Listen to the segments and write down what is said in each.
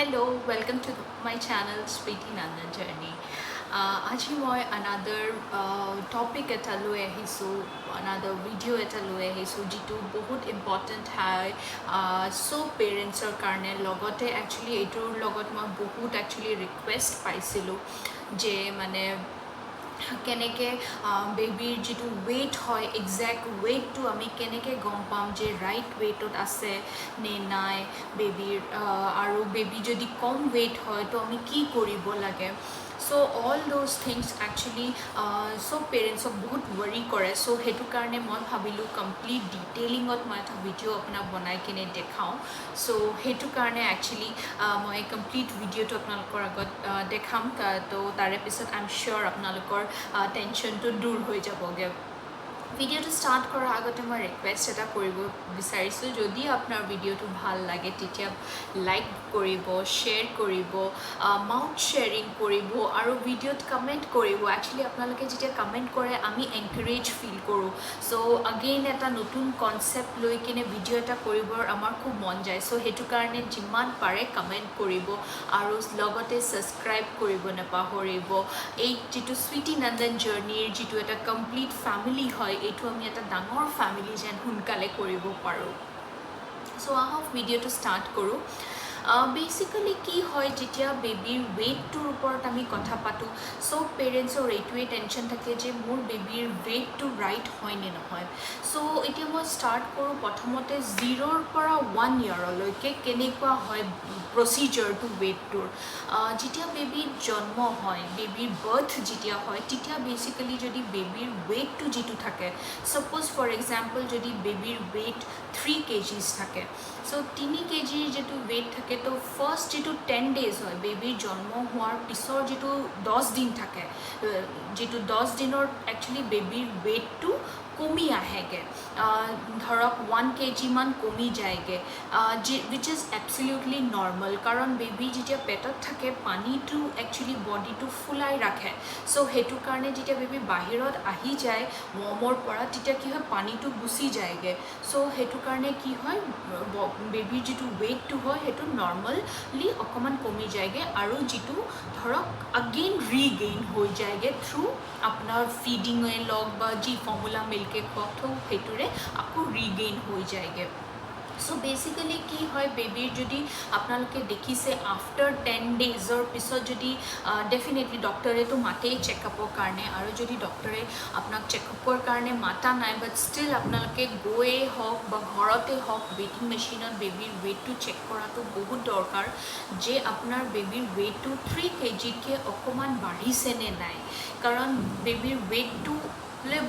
Hello, welcome to my channel Sweetie Nandan Journey. আজি মই another topic এটা লৈ আহিছোঁ, another video এটা লৈ আহিছোঁ যিটো বহুত important হয় সব পেৰেণ্টছৰ কাৰণে। লগতে actually এইটোৰ লগত মই বহুত actually request পাইছিলোঁ যে মানে কেনেকে বেবিৰ যিটো ৱেইট হয় এক্সাক্ট ৱেইটটো আমি কেনেকৈ গম পাম যে ৰাইট ৱেইটত আছে নে নাই বেবিৰ, আৰু বেবি যদি কম ৱেইট হয় তো আমি কি কৰিব লাগে। So all those things actually সব পেৰেণ্টছক বহুত ৱৰি কৰে। চ' সেইটো কাৰণে মই ভাবিলোঁ কমপ্লিট ডিটেইলিঙত মই এটা ভিডিঅ' আপোনাক বনাই কিনে দেখাওঁ। চ' সেইটো কাৰণে একচুৱেলি মই কমপ্লিট ভিডিঅ'টো আপোনালোকৰ আগত দেখাম। তো তাৰে পিছত আই এম চিয়'ৰ আপোনালোকৰ টেনশ্যনটো দূৰ হৈ যাবগৈ। ভিডিঅ'টো ষ্টাৰ্ট কৰাৰ আগতে মই ৰিকুৱেষ্ট এটা কৰিব বিচাৰিছোঁ, যদি আপোনাৰ ভিডিঅ'টো ভাল লাগে তেতিয়া লাইক কৰিব, শ্বেয়াৰ কৰিব, মাউথ শ্বেয়াৰিং কৰিব আৰু ভিডিঅ'ত কমেণ্ট কৰিব। একচুৱেলি আপোনালোকে যেতিয়া কমেণ্ট কৰে আমি এনকাৰেজ ফিল কৰোঁ। চ' আগেইন এটা নতুন কনচেপ্ট লৈ কিনে ভিডিঅ' এটা কৰিবৰ আমাৰ খুব মন যায়। চ' সেইটো কাৰণে যিমান পাৰে কমেণ্ট কৰিব আৰু লগতে ছাবস্ক্ৰাইব কৰিব নাপাহৰিব। এই যিটো স্বীতি নন্দন জাৰ্নিৰ যিটো এটা কমপ্লিট ফেমিলি হয়, এইটো আমি এটা ডাঙৰ ফেমিলি যেন সোনকালে কৰিব পাৰোঁ। চ' আহক ভিডিঅ'টো ষ্টাৰ্ট কৰোঁ। বেচিকেলি কি হয়, যেতিয়া বেবিৰ ৱেইটটোৰ ওপৰত আমি কথা পাতোঁ, চব পেৰেণ্টছৰ এইটোৱে টেনশ্যন থাকে যে মোৰ বেবিৰ ৱেইটটো ৰাইট হয় নে নহয়। চ' এতিয়া মই ষ্টাৰ্ট কৰোঁ প্ৰথমতে 0ৰ পৰা 1 ইয়াৰলৈকে কেনেকুৱা হয় প্ৰচিজাৰটো ৱেইটটোৰ। যেতিয়া বেবিৰ জন্ম হয়, বেবিৰ বাৰ্থ যেতিয়া হয়, তেতিয়া বেচিকেলি যদি বেবিৰ ৱেইটটো যিটো থাকে, ছাপ'জ ফৰ এক্সাম্পল যদি বেবিৰ ৱেইট 3 kgs থাকে, চ' 3 kgৰ যিটো ৱেইট থাকে, তো ফাৰ্ষ্ট যিটো 10 days হয় বেবিৰ জন্ম হোৱাৰ পিছৰ যিটো 10 দিন থাকে, যিটো 10 দিনৰ একচুৱেলি বেবিৰ ৱেইটটো কমি আহেগৈ, ধৰক 1 kg মান কমি যায়গৈ, উইচ ইজ এবছলিউটলি নৰ্মেল। কাৰণ বেবি যেতিয়া পেটত থাকে পানীটো একচুৱেলি বডিটো ফুলাই ৰাখে। চ' সেইটো কাৰণে যেতিয়া বেবি বাহিৰত আহি যায় ৱৰ্মৰ পৰা, তেতিয়া কি হয় পানীটো গুচি যায়গৈ। চ' সেইটো কাৰণে কি হয় বেবিৰ যিটো ৱেইটটো হয় সেইটো নৰ্মেলি অকণমান কমি যায়গৈ, আৰু যিটো ধৰক আগেইন ৰিগেইন হৈ যায়গৈ থ্ৰু আপোনাৰ ফিডিঙে লওক বা যি ফৰ্মুলা মিল্কে খুৱাওক, তো সেইটোৰে আকৌ ৰিগেইন হৈ যায়গৈ। চ' বেচিকেলি কি হয় বেবিৰ যদি আপোনালোকে দেখিছে আফটাৰ 10 daysৰ পিছত যদি ডেফিনেটলি ডক্টৰেতো মাতেই চেকআপৰ কাৰণে, আৰু যদি ডক্টৰে আপোনাক চেকআপৰ কাৰণে মাতা নাই বাট ষ্টিল আপোনালোকে গৈয়ে হওক বা ঘৰতে হওক ৱেইটিং মেচিনত বেবিৰ ৱেইটটো চেক কৰাটো বহুত দৰকাৰ যে আপোনাৰ বেবিৰ ৱেইটটো 3 kgতকৈ অকণমান বাঢ়িছে নে নাই। কাৰণ বেবিৰ ৱেইটটো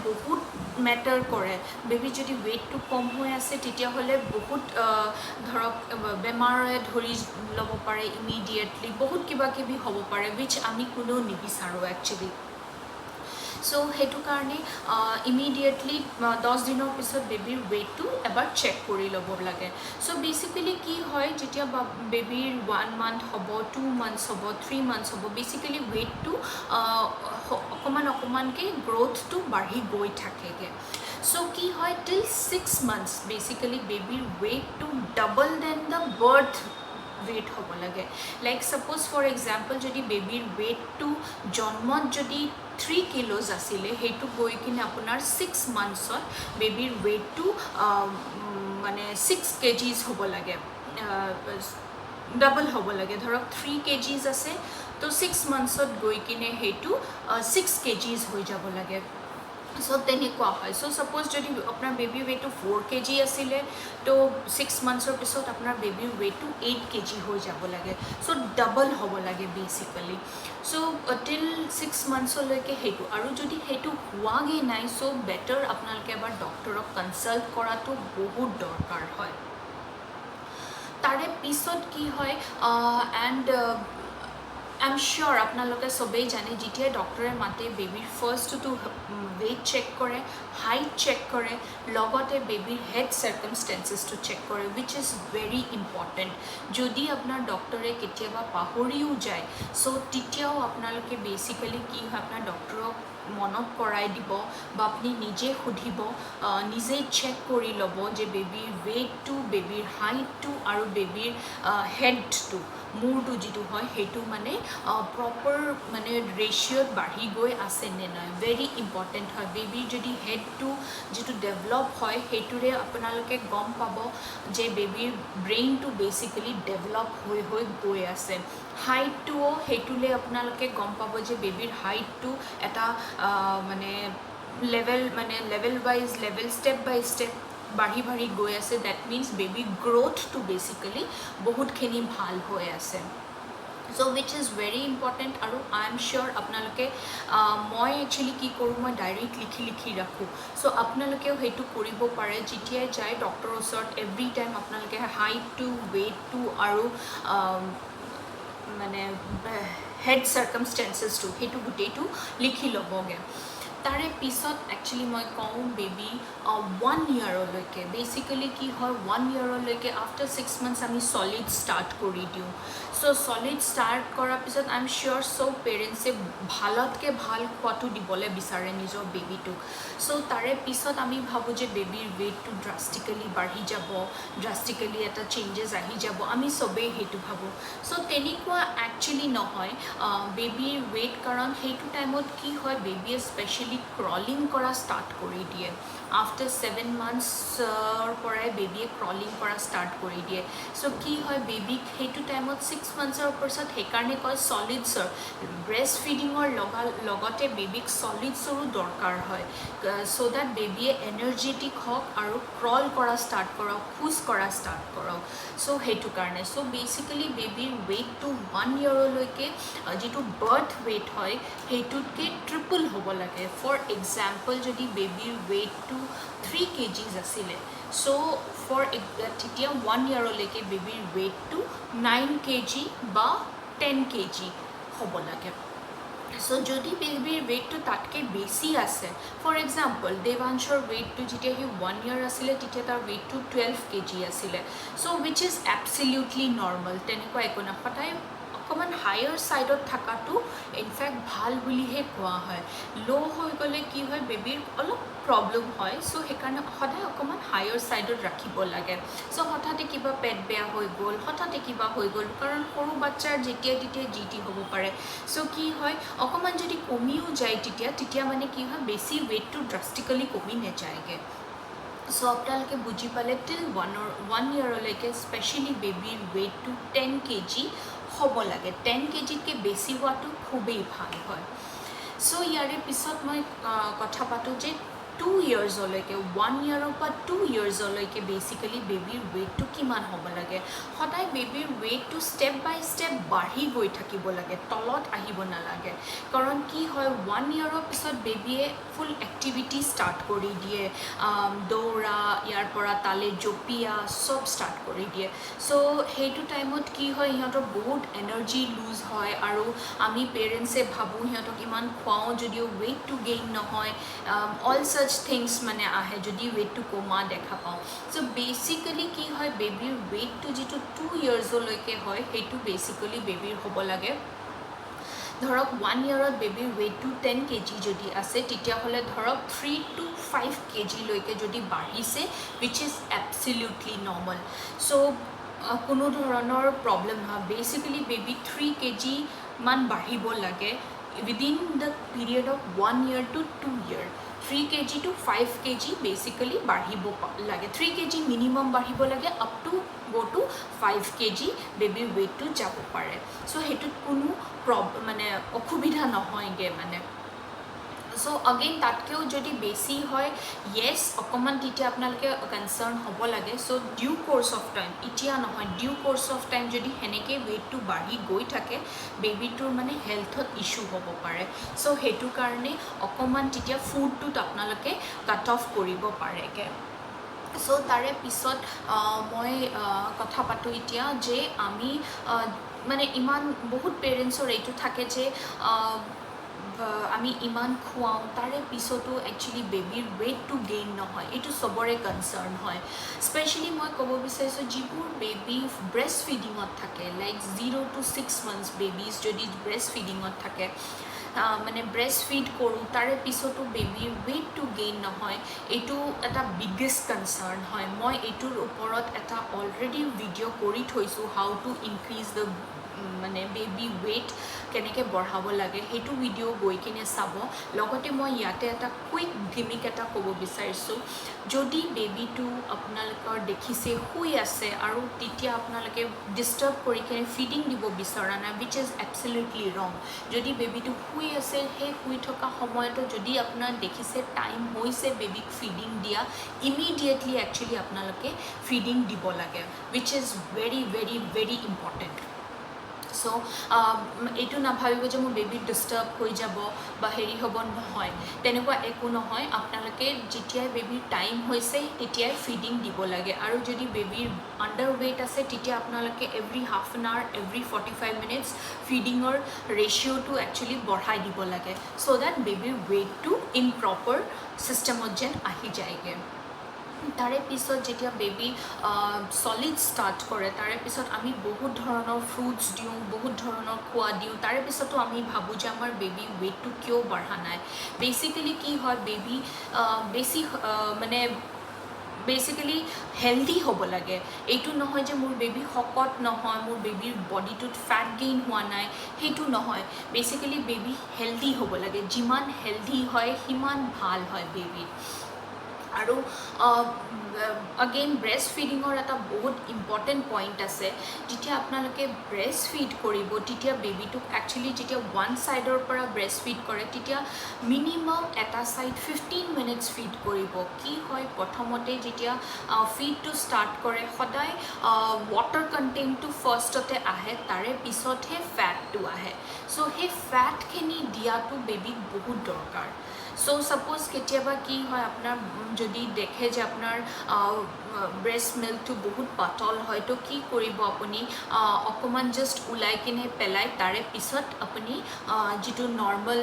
বহুত মেটাৰ কৰে। বেবি যদি ৱেইটটো কম হৈ আছে তেতিয়াহ'লে বহুত ধৰক বেমাৰে ধৰি ল'ব পাৰে ইমিডিয়েটলি, বহুত কিবা কিবি হ'ব পাৰে উইচ আমি কোনেও নিবিচাৰোঁ একচুৱেলি। চ' সেইটো কাৰণে ইমিডিয়েটলি 10 দিনৰ পিছত বেবিৰ ৱেইটটো এবাৰ চেক কৰি ল'ব লাগে। চ' বেচিকেলি কি হয় যেতিয়া বেবিৰ 1 month হ'ব, 2 months হ'ব, 3 months হ'ব, বেচিকেলি ৱেইটটো অকণমানকৈ গ্ৰ'থটো বাঢ়ি গৈ থাকেগৈ। চ' কি হয় টিল 6 months বেচিকেলি বেবিৰ ৱেইটটো double then the birth weight হ'ব লাগে। লাইক ছাপ'জ ফৰ এক্সাম্পল যদি বেবিৰ ৱেইটটো জন্মত যদি 3 kilos আছিলে, সেইটো গৈ কিনে আপোনাৰ 6 monthsত বেবিৰ ৱেইটটো মানে 6 kgs হ'ব লাগে, ডাবল হ'ব লাগে। ধৰক 3 kgs আছে, তো 6 monthsত গৈ কিনে সেইটো 6 kgs হৈ যাব লাগে। চ' তেনেকুৱা হয়। চ' ছাপ'জ যদি আপোনাৰ বেবিৰ ৱেইটটো 4 kg আছিলে, তো 6 monthsৰ পিছত আপোনাৰ বেবিৰ ৱেইটটো 8 kg হৈ যাব লাগে। চ' ডাবল হ'ব লাগে বেচিকেলি। চ' টিল 6 monthsলৈকে সেইটো, আৰু যদি সেইটো হোৱাগৈ নাই চ' বেটাৰ আপোনালোকে এবাৰ ডক্টৰক কনচাল্ট কৰাটো বহুত দৰকাৰ হয়। তাৰে পিছত কি হয় এণ্ড আই এম চিয়'ৰ আপোনালোকে চবেই জানে যেতিয়া ডক্টৰে মাতে বেবিৰ ফাৰ্ষ্টটো ৱেইট চেক কৰে, হাইট চেক কৰে, লগতে বেবিৰ হেড চাৰ্কামষ্টেঞ্চেছটো চেক কৰে উইচ ইজ ভেৰি ইম্পৰ্টেণ্ট। যদি আপোনাৰ ডক্টৰে কেতিয়াবা পাহৰিও যায় চ' তেতিয়াও আপোনালোকে বেচিকেলি কি হয় আপোনাৰ ডক্টৰক মনত কৰাই দিব বা আপুনি নিজে সুধিব নিজে চেক কৰি ল'ব যে বেবীৰ ৱেইটটো বেবীৰ হাইটটো আৰু বেবীৰ হেডটো মূৰটো যিটো হয় সেইটো মানে প্ৰপাৰ মানে ৰেচিঅ'ত বাঢ়ি গৈ আছে নে নাই ভেৰি ইম্পৰ্টেণ্ট হয় বেবীৰ যদি হেডটো যিটো ডেভেলপ হয় সেইটোৰে আপোনালোকে গম পাব যে বেবীৰ ব্ৰেইনটো বেচিকেলি ডেভেলপ হৈ হৈ গৈ আছে হাইটটোও সেইটোলৈ আপোনালোকে গম পাব যে বেবীৰ হাইটটো এটা মানে লেভেল ৱাইজ ষ্টেপ বাই ষ্টেপ বাঢ়ি বাঢ়ি গৈ আছে ডেট মিনছ বেবী গ্ৰ'থটো বেচিকেলি বহুতখিনি ভাল হৈ আছে চ' উইচ ইজ ভেৰি ইম্পৰ্টেণ্ট আৰু আই এম চিয়'ৰ আপোনালোকে মই একচুৱেলি কি কৰোঁ মই ডায়েৰীত লিখি ৰাখোঁ চ' আপোনালোকেও সেইটো কৰিব পাৰে যেতিয়াই যায় ডক্টৰৰ ওচৰত এভৰি টাইম আপোনালোকে হাইটটো ৱেইটটো আৰু মানে হেড চাৰ্কামষ্টেঞ্চেছটো সেইটো গোটেইটো লিখি ল'বগৈ তাৰে পিছত একচুৱেলি মই কওঁ বেবী 1 ইয়াৰলৈকে বেচিকেলি কি হয় 1 ইয়াৰলৈকে আফটাৰ 6 মান্থছ আমি ছলিড ষ্টাৰ্ট কৰি দিওঁ চ' ছলিড ষ্টাৰ্ট কৰাৰ পিছত আই এম চিয়'ৰ চব পেৰেণ্টছে ভালতকৈ ভাল খোৱাটো দিবলৈ বিচাৰে নিজৰ বেবীটোক চ' তাৰে পিছত আমি ভাবোঁ যে বেবীৰ ৱেইটটো ড্ৰাষ্টিকেলি বাঢ়ি যাব ড্ৰাষ্টিকেলি এটা চেঞ্জেছ আহি যাব আমি চবেই সেইটো ভাবোঁ চ' তেনেকুৱা একচুৱেলি নহয় বেবীৰ ৱেইট কাৰণ সেইটো টাইমত কি হয় বেবীয়ে স্পেচিয়েলি ক্ৰলিং কৰা ষ্টাৰ্ট কৰি দিয়ে আফটাৰ 7 মান্থছৰ পৰাই বেবীয়ে ক্ৰলিং কৰা ষ্টাৰ্ট কৰি দিয়ে চ' কি হয় বেবীক সেইটো টাইমত 6 মান্থছৰ পাছত সেইকাৰণে কয় ছলিডছৰ ব্ৰেষ্ট ফিডিঙৰ লগতে বেবীক ছলিডছৰো দৰকাৰ হয় চ' দেট বেবীয়ে এনাৰ্জেটিক হওক আৰু ক্ৰল কৰা ষ্টাৰ্ট কৰক খোজ কৰা ষ্টাৰ্ট কৰক চ' সেইটো কাৰণে চ' বেচিকেলি বেবীৰ ৱেইটটো 1 ইয়াৰলৈকে যিটো বাৰ্থ ৱেইট হয় সেইটোতকৈ ট্ৰিপল হ'ব লাগে ফৰ এক্সাম্পল যদি বেবীৰ ৱেইটটো 3 kgs আছিলে চ' তেতিয়া 1 ইয়াৰলৈকে বেবীৰ ৱেইটটো 9 kg বা 10 kg হ'ব লাগে চ' যদি বেবীৰ ৱেইটটো তাতকৈ বেছি আছে ফৰ এক্সাম্পল দেৱাংশৰ ৱেইটটো যেতিয়া সি 1 ইয়াৰ আছিলে তেতিয়া তাৰ ৱেইটটো 12 kg আছিলে চ' উইচ ইজ এবছলিউটলি নৰ্মেল তেনেকুৱা একো নাই সদায় অকণমান হায়াৰ ছাইডত থকাটো ইনফেক্ট ভাল বুলিহে কোৱা হয় ল' হৈ গ'লে কি হয় বেবীৰ অলপ প্ৰব্লেম হয় চ' সেইকাৰণে সদায় অকণমান হায়াৰ ছাইডত ৰাখিব লাগে চ' হঠাতে কিবা পেট বেয়া হৈ গ'ল হঠাতে কিবা হৈ গ'ল কাৰণ সৰু বাচ্চাৰ যেতিয়া যি টি হ'ব পাৰে চ' কি হয় অকণমান যদি কমিও যায় তেতিয়া মানে কি হয় বেছি ৱেইটটো ড্ৰাষ্টিকেলি কমি নাযায়গৈ চ' আপোনালোকে বুজি পালে টিল 1 ইয়াৰলৈকে স্পেচিয়েলি বেবীৰ ৱেইটটো 10 kg হ'ব লাগে 10 kgতকৈ বেছি হোৱাটো খুবেই ভাল হয় চ' ইয়াৰে পিছত মই কথা পাতোঁ যে 2 ইয়াৰ্ছলৈকে 1 ইয়াৰৰ পৰা 2 ইয়াৰ্ছলৈকে বেচিকেলি বেবীৰ ৱেইটটো কিমান হ'ব লাগে সদায় বেবীৰ ৱেইটটো ষ্টেপ বাই ষ্টেপ বাঢ়ি গৈ থাকিব লাগে তলত আহিব নালাগে কাৰণ কি হয় 1 ইয়াৰৰ পিছত বেবীয়ে ফুল এক্টিভিটি ষ্টাৰ্ট কৰি দিয়ে দৌৰা ইয়াৰ পৰা তালে জঁপিয়া চব ষ্টাৰ্ট কৰি দিয়ে চ' সেইটো টাইমত কি হয় সিহঁতৰ বহুত এনাৰ্জি লুজ হয় আৰু আমি পেৰেণ্টছে ভাবোঁ সিহঁতক ইমান খুৱাওঁ যদিও ৱেইটটো গেইন নহয় অল চাচ থিংছ মানে আহে যদি ৱেইটটো কমা দেখা পাওঁ চ' বেচিকেলি কি হয় বেবীৰ ৱেইটটো যিটো 2 ইয়াৰ্ছলৈকে হয় সেইটো বেচিকেলি বেবীৰ হ'ব লাগে ধৰক 1 ইয়াৰত বেবীৰ ৱেইটটো 10 kg যদি আছে তেতিয়াহ'লে ধৰক 3 to 5 kgলৈকে যদি বাঢ়িছে উইচ ইজ এবছলিউটলি নৰ্মেল চ' কোনো ধৰণৰ প্ৰব্লেম নহয় বেচিকেলি বেবী 3 kg মান বাঢ়িব লাগে within the period of 1 year to 2 year 3 kg to 5 kg basically বাঢ়িব লাগে 3 kg মিনিমাম বাঢ়িব লাগে up to go to 5 kg বেবীৰ ৱেইটটো যাব পাৰে চ' সেইটোত কোনো মানে অসুবিধা নহয়গৈ মানে চ' অগেইন তাতকৈও যদি বেছি হয় য়েছ অকণমান তেতিয়া আপোনালোকে কনচাৰ্ণ হ'ব লাগে চ' ডিউ কোৰ্চ অফ টাইম এতিয়া নহয় ডিউ কোৰ্চ অফ টাইম যদি সেনেকৈ ৱেইটটো বাঢ়ি গৈ থাকে বেবীটোৰ মানে হেল্থত ইছ্যু হ'ব পাৰে চ' সেইটো কাৰণে অকণমান তেতিয়া ফুডটোত আপোনালোকে কাট অফ কৰিব পাৰেগৈ চ' তাৰে পিছত মই কথা পাতোঁ এতিয়া যে আমি মানে ইমান বহুত পেৰেণ্টছৰ এইটো থাকে যে আমি ইমান খুৱাওঁ তাৰে পিছতো একচুৱেলি বেবীৰ ৱেইটটো গেইন নহয়, এইটো চবৰে কনচাৰ্ণ হয়। স্পেচিয়েলি মই ক'ব বিচাৰিছোঁ যিবোৰ বেবী ব্ৰেষ্ট ফিডিঙত থাকে, লাইক 0 to 6 months বেবিজ যদি ব্ৰেষ্ট ফিডিঙত থাকে, মানে ব্ৰেষ্ট ফিড কৰোঁ তাৰে পিছতো বেবীৰ ৱেইটটো গেইন নহয়, এইটো এটা বিগেষ্ট কনচাৰ্ণ হয়। মই এইটোৰ ওপৰত এটা অলৰেডি ভিডিঅ' কৰি থৈছোঁ, হাউ টু ইনক্ৰিজ দ্য মানে বেবী ৱেইট কেনেকৈ বঢ়াব লাগে, সেইটো ভিডিঅ' গৈ কিনে চাব। লগতে মই ইয়াতে এটা কুইক গিমিক এটা ক'ব বিচাৰিছোঁ, যদি বেবীটো আপোনালোকৰ দেখিছে শুই আছে আৰু তেতিয়া আপোনালোকে ডিষ্টাৰ্ব কৰি কিনে ফিডিং দিব বিচৰা নাই, উইচ ইজ এবছলিউটলি ৰং। যদি বেবীটো শুই আছে, সেই শুই থকা সময়তো যদি আপোনাৰ দেখিছে টাইম হৈছে বেবীক ফিডিং দিয়া, ইমিডিয়েটলি একচুৱেলি আপোনালোকে ফিডিং দিব লাগে, which is very very very important. So' এইটো নাভাবিব যে মোৰ বেবী ডিষ্টাৰ্ব হৈ যাব বা হেৰি হ'ব, নহয়, তেনেকুৱা একো নহয়। আপোনালোকে যেতিয়াই বেবীৰ টাইম হৈছে তেতিয়াই ফিডিং দিব লাগে। আৰু যদি বেবীৰ আণ্ডাৰ ৱেইট আছে তেতিয়া আপোনালোকে every half an hour, every 45 minutes ফিডিঙৰ ৰেচিঅ'টো একচুৱেলি বঢ়াই দিব লাগে, চ' দেট বেবীৰ ৱেইটটো ইন প্ৰপাৰ ছিষ্টেমত যেন আহি যায়গৈ। তাৰে পিছত যেতিয়া বেবী চলিড ষ্টাৰ্ট কৰে, তাৰে পিছত আমি বহুত ধৰণৰ ফ্ৰুটছ দিওঁ, বহুত ধৰণৰ খোৱা দিওঁ। তাৰে পিছতো আমি ভাবোঁ যে আমাৰ বেবী ৱেইটটো কিয় বঢ়া নাই। বেচিকেলি কি হয়, বেবী বেছি মানে বেচিকেলি হেল্ডি হ'ব লাগে। এইটো নহয় যে মোৰ বেবী শকত নহয়, মোৰ বেবীৰ বডিটোত ফেট গেইন হোৱা নাই, সেইটো নহয়। বেচিকেলি বেবী হেল্ডি হ'ব লাগে, যিমান হেল্ডি হয় সিমান ভাল হয় বেবী। আৰু আগেইন ব্ৰেষ্ট ফিডিঙৰ এটা বহুত ইম্পৰ্টেণ্ট পইণ্ট আছে। যেতিয়া আপোনালোকে ব্ৰেষ্ট ফিড কৰিব তেতিয়া বেবীটোক একচুৱেলি যেতিয়া ওৱান ছাইডৰ পৰা ব্ৰেষ্ট ফিড কৰে তেতিয়া মিনিমাম এটা ছাইড 15 minutes ফিড কৰিব। কি হয়, প্ৰথমতে যেতিয়া ফিডটো ষ্টাৰ্ট কৰে সদায় ৱাটাৰ কণ্টেণ্টটো ফাৰ্ষ্টতে আহে, তাৰে পিছতহে ফেটটো আহে। চ' সেই ফেটখিনি দিয়াটো বেবীক বহুত দৰকাৰ। চ' ছাপ'জ কেতিয়াবা কি হয়, আপোনাৰ যদি দেখে যে আপোনাৰ ব্ৰেষ্ট মিল্কটো বহুত পাতল হয়, তো কি কৰিব আপুনি, অকণমান জাষ্ট ওলাই কিনে পেলাই তাৰে পিছত আপুনি যিটো নৰ্মেল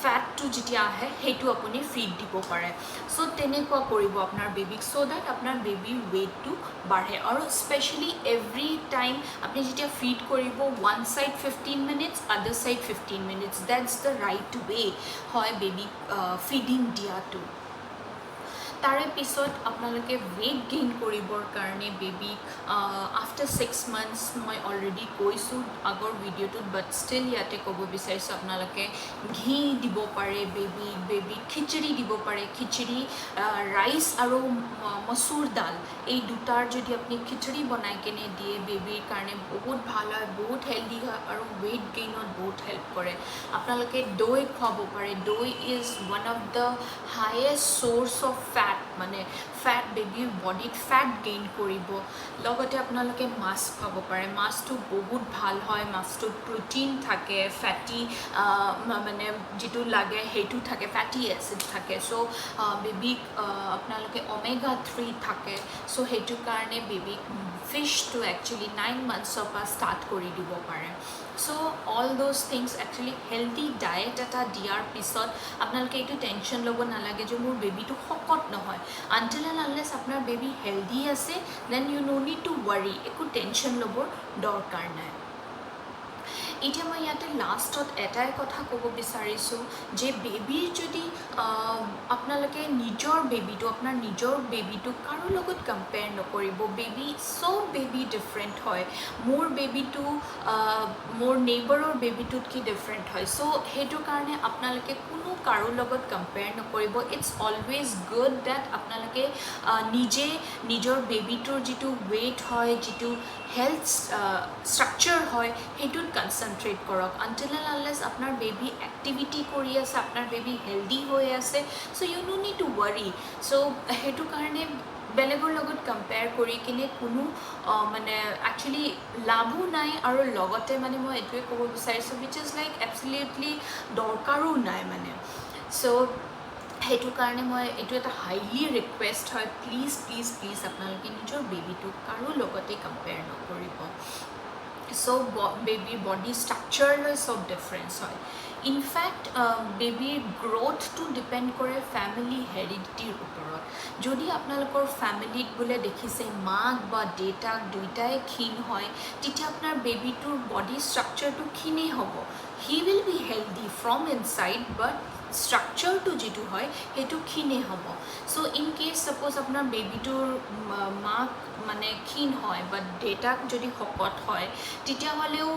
ফেটটো যেতিয়া আহে সেইটো আপুনি ফিড দিব পাৰে। চ' তেনেকুৱা কৰিব আপোনাৰ বেবীক, চ' দেট আপোনাৰ বেবীৰ ৱেইটটো বাঢ়ে। আৰু স্পেচিয়েলি এভৰি টাইম আপুনি যেতিয়া ফিড কৰিব, one side 15 minutes, other side 15 minutes, that's the right way হয় বেবীক ফিডিং দিয়াটো। তাৰে পিছত আপোনালোকে ৱেইট গেইন কৰিবৰ কাৰণে বেবীক আফটাৰ 6 months, মই অলৰেডি কৈছোঁ আগৰ ভিডিঅ'টোত, বাট ষ্টিল ইয়াতে ক'ব বিচাৰিছোঁ, আপোনালোকে ঘি দিব পাৰে বেবীক খিচিৰি দিব পাৰে। খিচিৰি, ৰাইচ আৰু মচুৰ দাল, এই দুটাৰ যদি আপুনি খিচিৰি বনাই কিনে দিয়ে বেবীৰ কাৰণে বহুত ভাল হয়, বহুত হেল্ডি হয় আৰু ৱেইট গেইনত বহুত হেল্প কৰে। আপোনালোকে দৈ খুৱাব পাৰে। দৈ is one of the highest source of fat, মানে ফেট, বেবীৰ বডিত ফেট গেইন কৰিব। লগতে আপোনালোকে মাছ খাব পাৰে। মাছটো বহুত ভাল হয়, মাছটোত প্ৰটিন থাকে, ফেটি মানে যিটো লাগে সেইটো থাকে, ফেটি এচিড থাকে। চ' বেবীক আপোনালোকে omega 3 থাকে, চ' সেইটো কাৰণে বেবীক ফিছটো একচুৱেলি 9 monthsৰ পৰা ষ্টাৰ্ট কৰি দিব পাৰে। So' all those things actually healthy diet এটা দিয়াৰ পিছত আপোনালোকে এইটো টেনশ্যন ল'ব নালাগে যে মোৰ বেবীটো শকত নহয়। আনটিল এণ্ড আনলেছ আপোনাৰ বেবী হেল্ডি আছে, then you no need to worry, একো টেনশ্যন ল'বৰ দৰকাৰ নাই। এতিয়া মই ইয়াতে লাষ্টত এটাই কথা ক'ব বিচাৰিছোঁ যে বেবীৰ যদি আপোনালোকে আপোনাৰ নিজৰ বেবীটোক কাৰো লগত কম্পেয়াৰ নকৰিব। চব বেবী ডিফাৰেণ্ট হয়। মোৰ বেবীটো মোৰ নেইবাৰৰ বেবীটোতকৈ ডিফাৰেণ্ট হয়। চ' সেইটো কাৰণে আপোনালোকে কোনো কাৰো লগত কম্পেয়াৰ নকৰিব। ইটছ অলৱেজ গুড ডেট আপোনালোকে নিজে নিজৰ বেবীটোৰ যিটো ৱেইট হয়, যিটো হেল্থ ষ্ট্ৰাকচাৰ হয়, সেইটোত কনচেনট্ৰেট কৰক। আনটিল এণ্ড আনলেছ আপোনাৰ বেবী এক্টিভিটি কৰি আছে, আপোনাৰ বেবী হেল্ডি হৈ আছে, so' you no need to worry. So' সেইটো কাৰণে বেলেগৰ লগত কম্পেয়াৰ কৰি কিনে কোনো মানে একচুৱেলি লাভো নাই। আৰু লগতে মানে মই এইটোৱে ক'ব বিচাৰিছোঁ, উইচ ইজ লাইক এবছলিউটলি দৰকাৰো নাই মানে। চ' সেইটো কাৰণে মই এইটো এটা হাইলি ৰিকুৱেষ্ট হয়, প্লিজ প্লিজ প্লিজ আপোনালোকে নিজৰ বেবীটোক কাৰো লগতে কম্পেয়াৰ নকৰিব। চ' বেবীৰ বডি ষ্ট্ৰাকচাৰ লৈ চব ডিফাৰেঞ্চ হয়। ইনফেক্ট বেবীৰ গ্ৰ'থটো ডিপেণ্ড কৰে ফেমিলি হেৰিডিটিৰ ওপৰত। যদি আপোনালোকৰ ফেমিলিত বোলে দেখিছে মাক বা দেউতাক দুইটাই ক্ষীণ হয়, তেতিয়া আপোনাৰ বেবীটোৰ বডি ষ্ট্ৰাকচাৰটো ক্ষীণেই হ'ব। He will be healthy from inside, but ষ্ট্ৰাকচাৰটো যিটো হয় সেইটো ক্ষীণেই হ'ব। চ' ইন কেছ ছাপ'জ আপোনাৰ বেবীটোৰ মাক মানে ক্ষীণ হয় বা দেউতাক যদি শকত হয়, তেতিয়াহ'লেও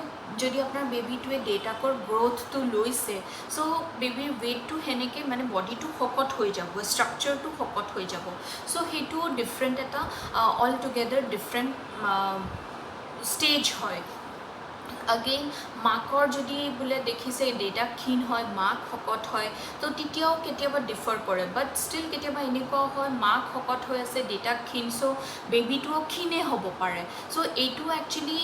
যদি আপোনাৰ বেবীটোৱে দেউতাকৰ গ্ৰ'থটো লৈছে, চ' বেবীৰ ৱেইটটো সেনেকৈ মানে বডিটো শকত হৈ যাব, ষ্ট্ৰাকচাৰটো শকত হৈ যাব। চ' সেইটোও ডিফাৰেণ্ট এটা অল টুগেডাৰ ডিফাৰেণ্ট ষ্টেজ হয়। আগেইন মাকৰ যদি বোলে দেখিছে দেউতাক ক্ষীণ হয়, মাক শকত হয়, তো তেতিয়াও কেতিয়াবা ডিফাৰ কৰে। বাট ষ্টিল কেতিয়াবা এনেকুৱাও হয় মাক শকত হৈ আছে, দেউতাক ক্ষীণ, চ' বেবীটোও ক্ষীণেই হ'ব পাৰে। চ' এইটো একচুৱেলি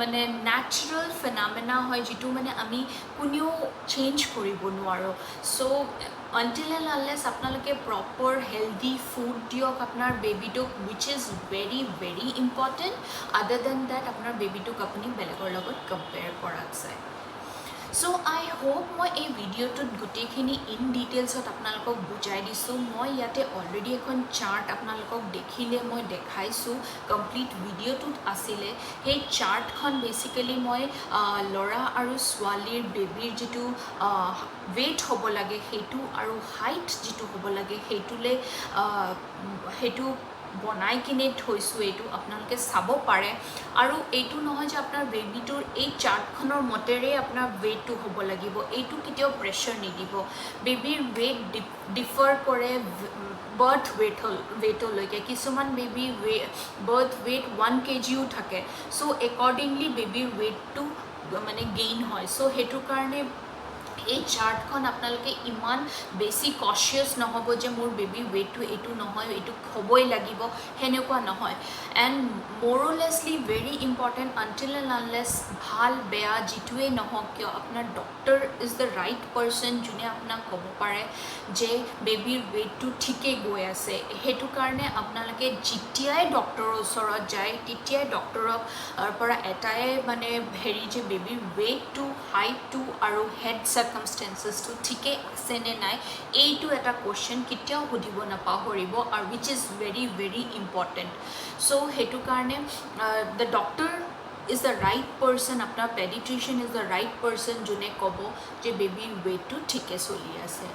মানে নেচাৰেল ফেনামেনা হয়, যিটো মানে আমি কোনেও চেঞ্জ কৰিব নোৱাৰোঁ। চ' আনটিল এণ্ড আনলেছ আপোনালোকে প্ৰপাৰ হেল্ডি ফুড দিয়ক আপোনাৰ বেবীটোক, which is very very important. Other than that আপোনাৰ বেবীটোক আপুনি বেলেগৰ লগত কম্পেয়াৰ কৰাত যায়। চ' আই হোপ মই এই ভিডিঅ'টোত গোটেইখিনি ইন ডিটেইলছত আপোনালোকক বুজাই দিছোঁ। মই ইয়াতে অলৰেডি এখন চাৰ্ট আপোনালোকক দেখিলে মই দেখাইছোঁ, কমপ্লিট ভিডিঅ'টোত আছিলে। সেই চাৰ্টখন বেচিকেলি মই ল'ৰা আৰু ছোৱালীৰ বেবীৰ যিটো ৱেইট হ'ব লাগে সেইটো আৰু হাইট যিটো হ'ব লাগে সেইটো বনাই কিনে থৈছোঁ। এইটো আপোনালোকে চাব পাৰে। আৰু এইটো নহয় যে আপোনাৰ বেবীটোৰ এই চাৰ্টখনৰ মতেৰে আপোনাৰ ৱেইটটো হ'ব লাগিব, এইটো কেতিয়াও প্ৰেছাৰ নিদিব। বেবীৰ ৱেইট ডিফাৰ কৰে বাৰ্থ ৱেইটলৈকে। কিছুমান বেবী বাৰ্থ ৱেইট 1 kg থাকে, চ' একৰ্ডিংলি বেবীৰ ৱেইটটো মানে গেইন হয়। চ' সেইটো কাৰণে এই চাৰ্টখন আপোনালোকে ইমান বেছি কচিয়াছ নহ'ব যে মোৰ বেবীৰ ৱেইটটো এইটো নহয়, এইটো হ'বই লাগিব, সেনেকুৱা নহয়। And morally very important, until and unless ভাল বেয়া যিটোৱেই নহওক কিয় আপোনাৰ doctor is the right person, যোনে আপোনাক ক'ব পাৰে যে বেবীৰ ৱেইটটো ঠিকেই গৈ আছে। সেইটো কাৰণে আপোনালোকে যেতিয়াই ডক্টৰৰ ওচৰত যায় তেতিয়াই ডক্টৰৰ পৰা এটাই মানে হেৰি যে বেবীৰ ৱেইটটো, হাইটটো আৰু হেড চাৰ্কামষ্টেঞ্চেছটো ঠিকেই আছে নে নাই, এইটো এটা কুৱেশ্যন কেতিয়াও সুধিব নাপাহৰিব, আৰু which is very very important. So' সেইটো কাৰণে the doctor is the right person, আপোনাৰ paediatrician is the right person, যোনে ক'ব যে বেবীৰ ৱেইটটো ঠিকে চলি আছে।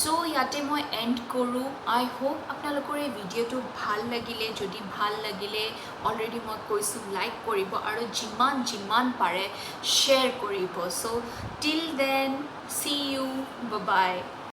চ' ইয়াতে মই এণ্ড কৰোঁ। আই হোপ আপোনালোকৰ এই ভিডিঅ'টো ভাল লাগিলে। যদি ভাল লাগিলে অলৰেডি মই কৈছোঁ লাইক কৰিব আৰু যিমান পাৰে শ্বেয়াৰ কৰিব। So' till then, see you, bye by.